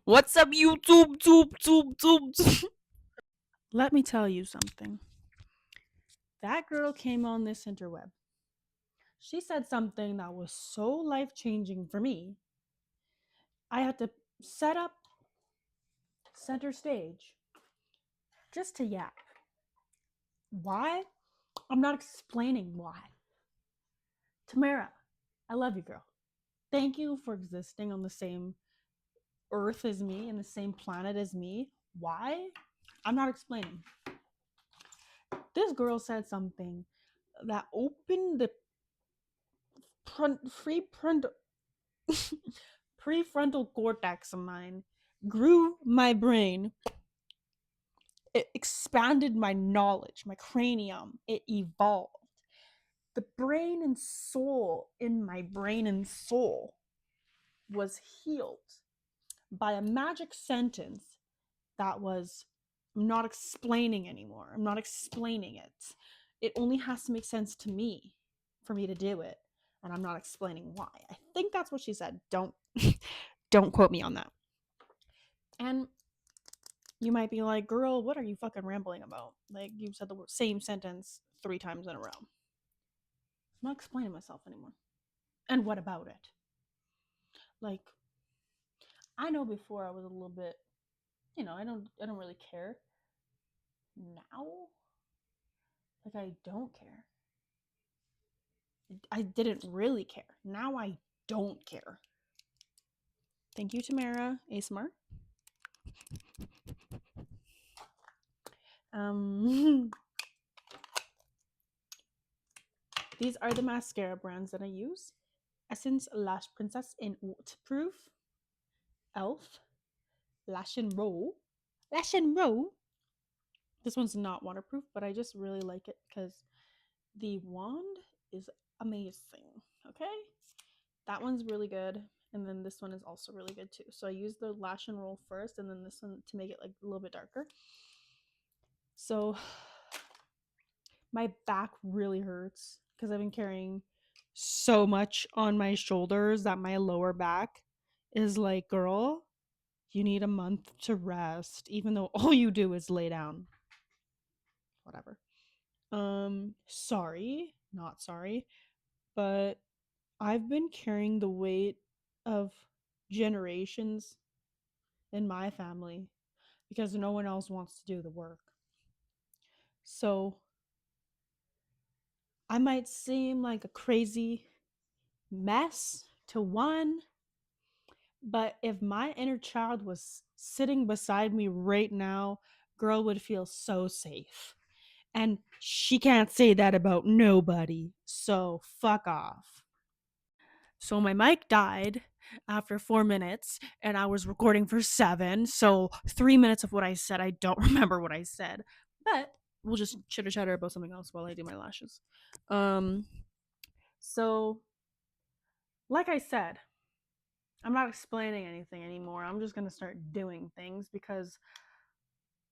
What's up, YouTube? Let me tell you something. That girl came on this interweb. She said something that was so life changing for me. I had to set up center stage just to yap. Why? I'm not explaining why. Tamara, I love you, girl. Thank you for existing on the same earth as me and the same planet as me. Why? I'm not explaining. This girl said something that opened the prefrontal cortex of mine, grew my brain, it expanded my knowledge, my cranium, it evolved. The brain and soul in my brain and soul was healed by a magic sentence that was, I'm not explaining anymore. I'm not explaining it. It only has to make sense to me for me to do it. And I'm not explaining why. I think that's what she said. Don't quote me on that. And you might be like, girl, what are you fucking rambling about? Like, you said the same sentence 3 times in a row. I'm not explaining myself anymore. And what about it? Like, I know before I was a little bit, I don't really care. Now, like, I don't care. I didn't really care. Now I don't care. Thank you, Tamara ASMR. Um, these are the mascara brands that I use. Essence Lash Princess in Waterproof, Elf, Lash and Roll. Lash and Roll. This one's not waterproof, but I just really like it because the wand is amazing. Okay? That one's really good. And then this one is also really good too. So I use the Lash and Roll first, and then this one to make it like a little bit darker. So my back really hurts because I've been carrying so much on my shoulders that my lower back is like, girl, you need a month to rest, even though all you do is lay down. Whatever. Sorry, not sorry, but I've been carrying the weight of generations in my family because no one else wants to do the work. So I might seem like a crazy mess to one, but if my inner child was sitting beside me right now, girl would feel so safe. And she can't say that about nobody. So fuck off. So my mic died after 4 minutes and I was recording for 7. So 3 minutes of what I said, I don't remember what I said. But we'll just chitter chatter about something else while I do my lashes. Um, so like I said, I'm not explaining anything anymore. I'm just gonna start doing things because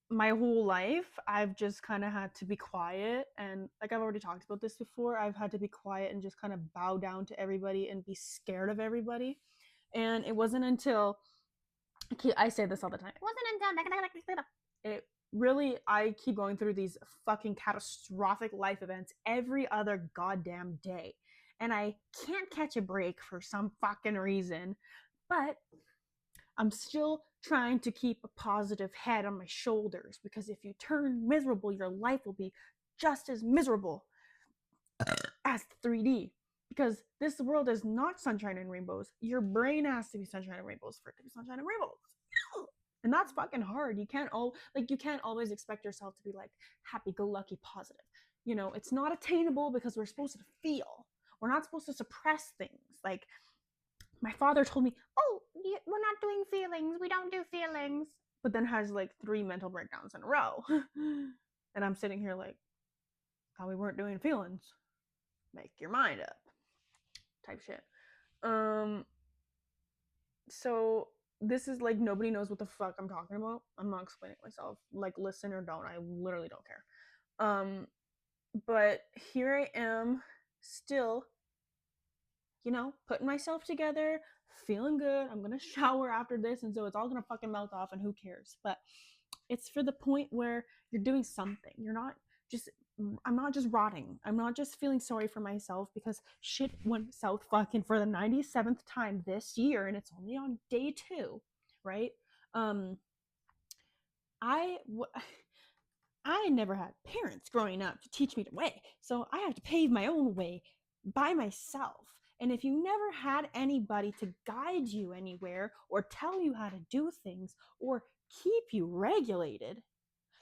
my whole life I've just kind of had to be quiet, and like I've already talked about this before, I've had to be quiet and just kind of bow down to everybody and be scared of everybody. And it wasn't until I say this all the time. It wasn't until it really, I keep going through these fucking catastrophic life events every other goddamn day. And I can't catch a break for some fucking reason. But I'm still trying to keep a positive head on my shoulders because if you turn miserable, your life will be just as miserable as 3D. Because this world is not sunshine and rainbows. Your brain has to be sunshine and rainbows for it to be sunshine and rainbows. And that's fucking hard. You can't always expect yourself to be like happy go lucky positive. It's not attainable because we're supposed to feel. We're not supposed to suppress things. Like my father told me, "Oh, we're not doing feelings. We don't do feelings." But then has like 3 mental breakdowns in a row. And I'm sitting here like, "How we weren't doing feelings? Make your mind up." Type shit. Um so this is like nobody knows what the fuck I'm talking about. I'm not explaining myself. Like listen or don't. I literally don't care. But here I am still, putting myself together, feeling good. I'm gonna shower after this, and so it's all gonna fucking melt off, and who cares? But it's for the point where you're doing something. You're not just I'm not just rotting. I'm not just feeling sorry for myself because shit went south fucking for the 97th time this year and it's only on day 2, right? Um I I never had parents growing up to teach me the way. So I have to pave my own way by myself. And if you never had anybody to guide you anywhere or tell you how to do things or keep you regulated,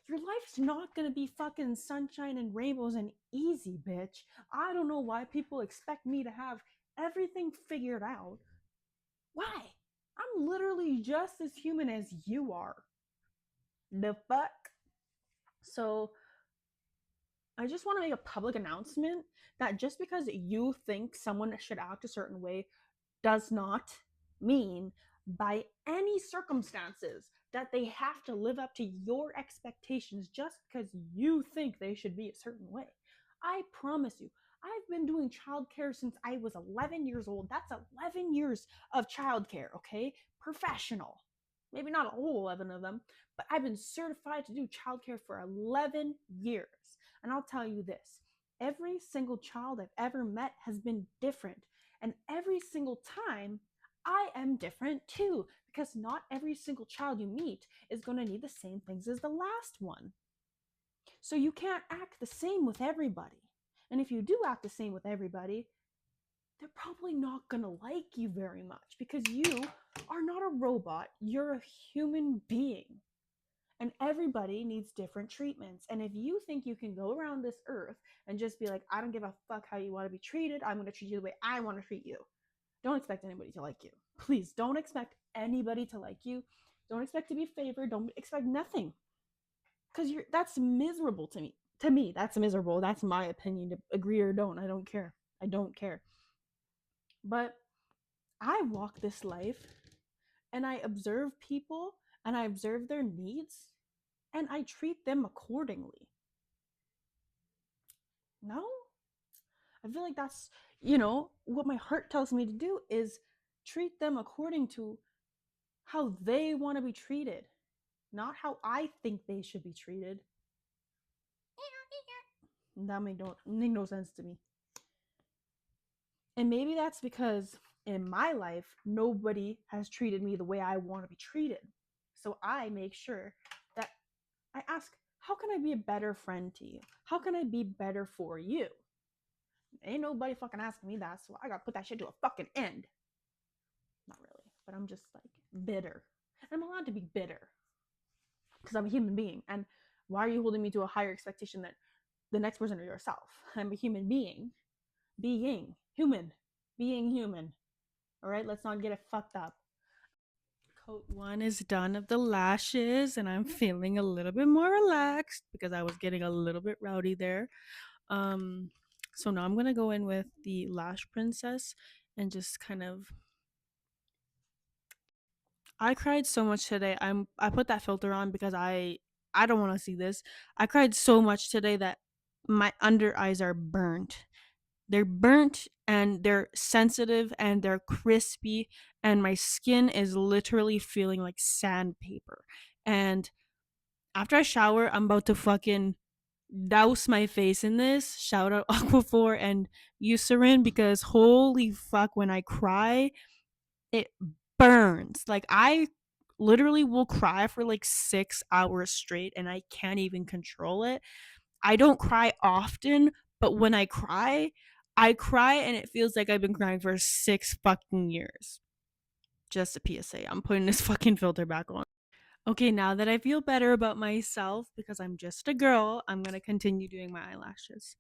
your life's not gonna be fucking sunshine and rainbows and easy, bitch. I don't know why people expect me to have everything figured out. Why? I'm literally just as human as you are. The fuck? So, I just want to make a public announcement that just because you think someone should act a certain way does not mean by any circumstances that they have to live up to your expectations just because you think they should be a certain way. I promise you, I've been doing childcare since I was 11 years old. That's 11 years of childcare, okay? Professional. Maybe not a whole 11 of them, but I've been certified to do childcare for 11 years. And I'll tell you this, every single child I've ever met has been different. And every single time, I am different too, because not every single child you meet is going to need the same things as the last one. So you can't act the same with everybody. And if you do act the same with everybody, they're probably not going to like you very much because you are not a robot. You're a human being. And everybody needs different treatments. And if you think you can go around this earth and just be like, I don't give a fuck how you want to be treated, I'm going to treat you the way I want to treat you. Don't expect anybody to like you. Please don't expect anybody to like you. Don't expect to be favored. Don't expect nothing. Because that's miserable to me. To me, that's miserable. That's my opinion. To agree or don't. I don't care. I don't care. But I walk this life and I observe people and I observe their needs and I treat them accordingly. No? I feel like that's, what my heart tells me to do is treat them according to how they want to be treated, not how I think they should be treated. That make no sense to me. And maybe that's because in my life, nobody has treated me the way I want to be treated. So I make sure that I ask, how can I be a better friend to you? How can I be better for you? Ain't nobody fucking asking me that, so I gotta put that shit to a fucking end. Not really, but I'm just like bitter. And I'm allowed to be bitter because I'm a human being. And why are you holding me to a higher expectation than the next person or yourself? I'm a human being. Human. Being human. All right, let's not get it fucked up. Coat 1 is done of the lashes, and I'm feeling a little bit more relaxed because I was getting a little bit rowdy there. Um, so now I'm gonna go in with the Lash Princess and just kind of. I cried so much today. I put that filter on because I don't want to see this. I cried so much today that my under eyes are burnt. They're burnt and they're sensitive and they're crispy and my skin is literally feeling like sandpaper. And after I shower, I'm about to fucking douse my face in this. Shout out Aquaphor and Eucerin because holy fuck, when I cry, it burns. Like I literally will cry for like 6 hours straight and I can't even control it. I don't cry often, but when I cry and it feels like I've been crying for 6 fucking years. Just a PSA. I'm putting this fucking filter back on. Okay, now that I feel better about myself because I'm just a girl, I'm going to continue doing my eyelashes.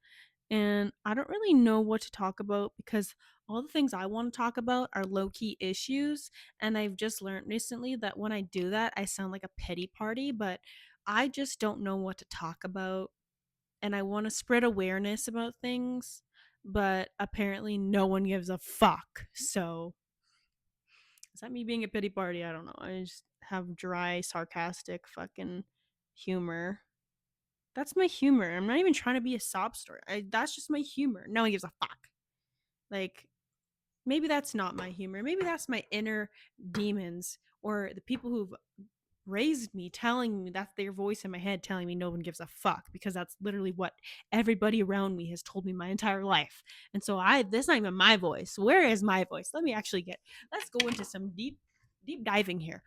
And I don't really know what to talk about because all the things I want to talk about are low key issues. And I've just learned recently that when I do that, I sound like a pity party, but I just don't know what to talk about. And I want to spread awareness about things, but apparently no one gives a fuck. So, is that me being a pity party? I don't know. I just have dry, sarcastic fucking humor. That's my humor. I'm not even trying to be a sob story. That's just my humor. No one gives a fuck. Like, maybe that's not my humor. Maybe that's my inner demons or the people who've raised me telling me, that's their voice in my head telling me no one gives a fuck, because that's literally what everybody around me has told me my entire life. And so that's not even my voice. Where is my voice? Let's go into some deep diving here.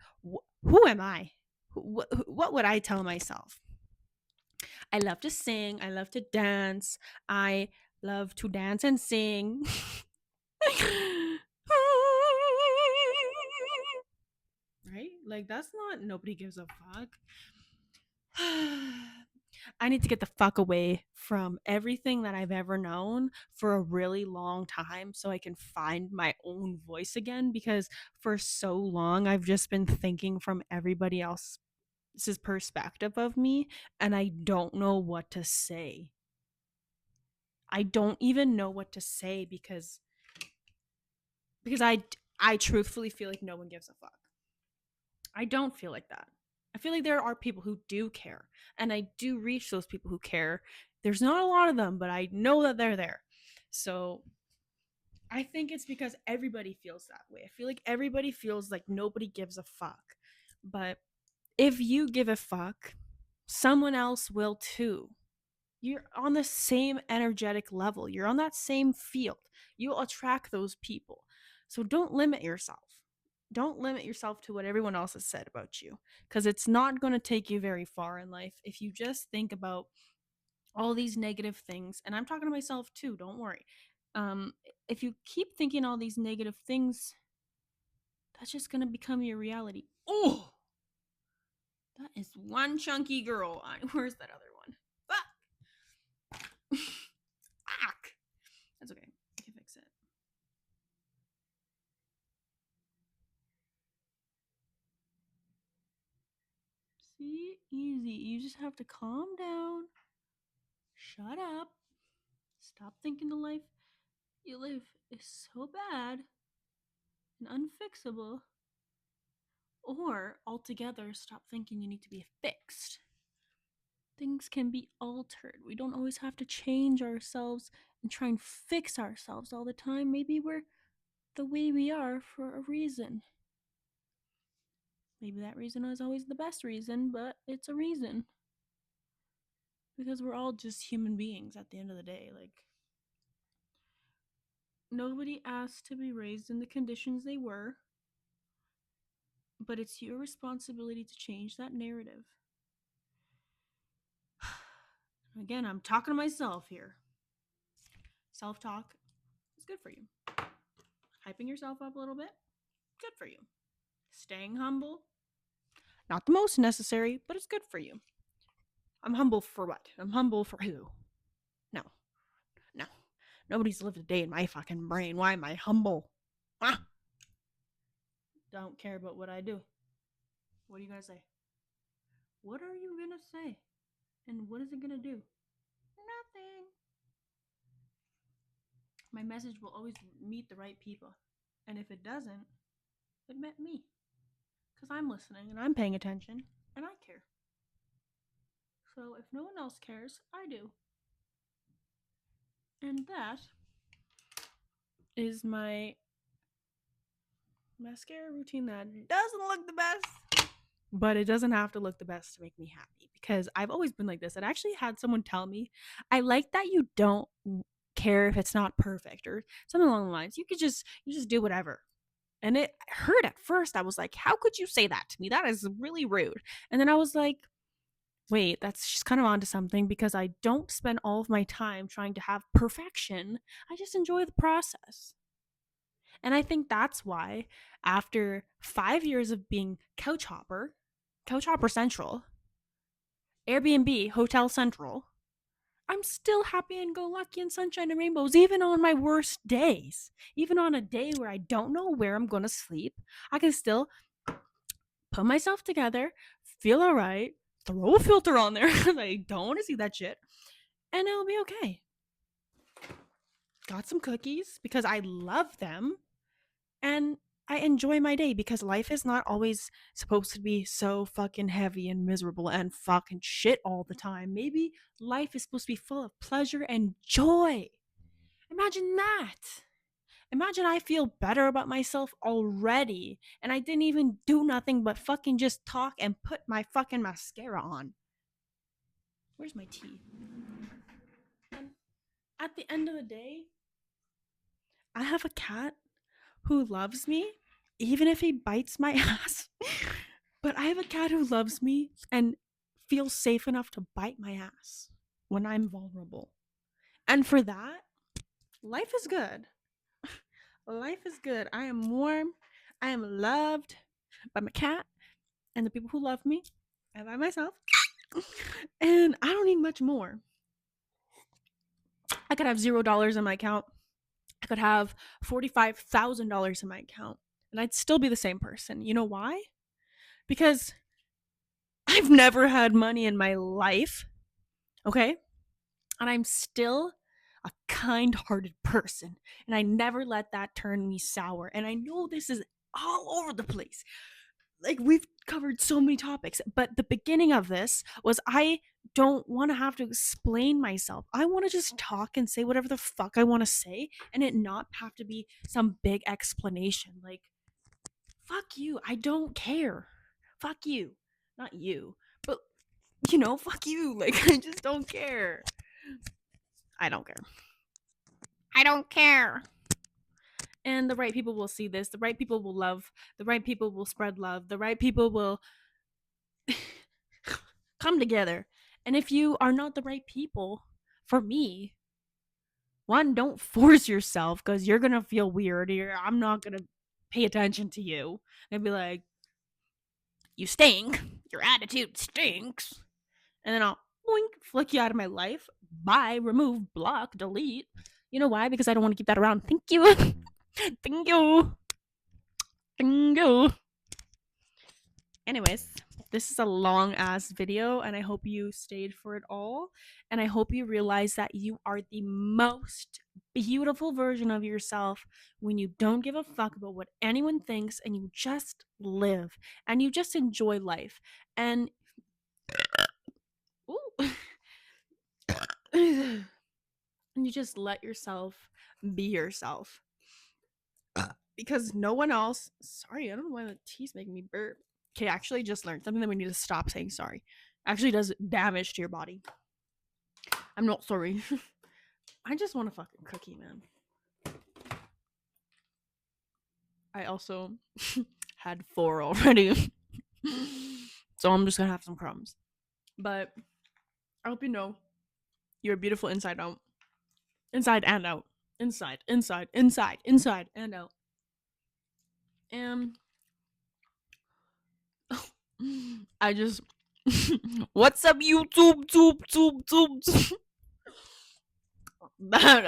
Who am I? What would I tell myself? I love to sing, I love to dance, I love to dance and sing. Right? Like, that's not, nobody gives a fuck. I need to get the fuck away from everything that I've ever known for a really long time so I can find my own voice again, because for so long I've just been thinking from everybody else's perspective of me, and I don't know what to say. I don't even know what to say because I truthfully feel like no one gives a fuck. I don't feel like that. I feel like there are people who do care, and I do reach those people who care. There's not a lot of them, but I know that they're there. So I think it's because everybody feels that way. I feel like everybody feels like nobody gives a fuck. But if you give a fuck, someone else will too. You're on the same energetic level, you're on that same field. You'll attract those people. So don't limit yourself. Don't limit yourself to what everyone else has said about you, because it's not going to take you very far in life if you just think about all these negative things. And I'm talking to myself too, don't worry. Um, if you keep thinking all these negative things, that's just going to become your reality. Oh, that is one chunky girl. Where's that other one? Fuck. Fuck. That's okay. I can fix it. See? Easy. You just have to calm down. Shut up. Stop thinking the life you live is so bad and unfixable. Or altogether, stop thinking you need to be fixed. Things can be altered. We don't always have to change ourselves and try and fix ourselves all the time. Maybe we're the way we are for a reason. Maybe that reason is always the best reason, but it's a reason. Because we're all just human beings at the end of the day. Like, nobody asked to be raised in the conditions they were, but it's your responsibility to change that narrative. Again, I'm talking to myself here. Self talk is good for you. Hyping yourself up a little bit, good for you. Staying humble, not the most necessary, but it's good for you. I'm humble for what? I'm humble for who? No, no. Nobody's lived a day in my fucking brain. Why am I humble? Ah! Don't care about what I do. What are you gonna say? What are you gonna say? And what is it gonna do? Nothing. My message will always meet the right people. And if it doesn't, it met me. Because I'm listening and I'm paying attention and I care. So if no one else cares, I do. And that is my mascara routine that doesn't look the best. But it doesn't have to look the best to make me happy, because I've always been like this. I actually had someone tell me, I like that you don't care if it's not perfect or something along the lines. You just do whatever. And it hurt at first. I was like, how could you say that to me? That is really rude. And then I was like, wait, she's kind of onto something, because I don't spend all of my time trying to have perfection. I just enjoy the process. And I think that's why, after 5 years of being Couch Hopper Central, Airbnb, Hotel Central, I'm still happy and go lucky and sunshine and rainbows, even on my worst days. Even on a day where I don't know where I'm going to sleep, I can still put myself together, feel all right, throw a filter on there because I don't want to see that shit, and it'll be okay. Got some cookies because I love them, and I enjoy my day, because life is not always supposed to be so fucking heavy and miserable and fucking shit all the time. Maybe life is supposed to be full of pleasure and joy. Imagine that. Imagine I feel better about myself already, and I didn't even do nothing but fucking just talk and put my fucking mascara on. Where's my tea? And at the end of the day, I have a cat who loves me, even if he bites my ass. But I have a cat who loves me and feels safe enough to bite my ass when I'm vulnerable. And for that, life is good. Life is good. I am warm. I am loved by my cat and the people who love me and by myself. And I don't need much more. I could have $0 in my account. I could have $45,000 in my account, and I'd still be the same person. You know why? Because I've never had money in my life, okay? And I'm still a kind hearted person, and I never let that turn me sour. And I know this is all over the place. Like, we've covered so many topics, but the beginning of this was I don't want to have to explain myself. I want to just talk and say whatever the fuck I want to say and it not have to be some big explanation. Like, fuck you. I don't care. Fuck you. Not you, but fuck you. Like, I just don't care. I don't care. I don't care. And the right people will see this. The right people will love. The right people will spread love. The right people will come together. And if you are not the right people for me, one, don't force yourself because you're gonna feel weird. I'm not gonna pay attention to you and be like, you stink. Your attitude stinks. And then I'll boink, flick you out of my life. Bye, remove, block, delete. You know why? Because I don't want to keep that around. Thank you. Thank you. Thank you. Anyways, this is a long ass video, and I hope you stayed for it all. And I hope you realize that you are the most beautiful version of yourself when you don't give a fuck about what anyone thinks and you just live and you just enjoy life. And and you just let yourself be yourself. Because no one else. Sorry, I don't know why the tea's making me burp. Okay, I actually just learned something that we need to stop saying sorry. Actually does damage to your body. I'm not sorry. I just want a fucking cookie, man. I also had 4 already. So I'm just gonna have some crumbs. But I hope you know you're beautiful inside out. Inside and out. Inside, inside, inside, inside, and out. And I just what's up, YouTube? That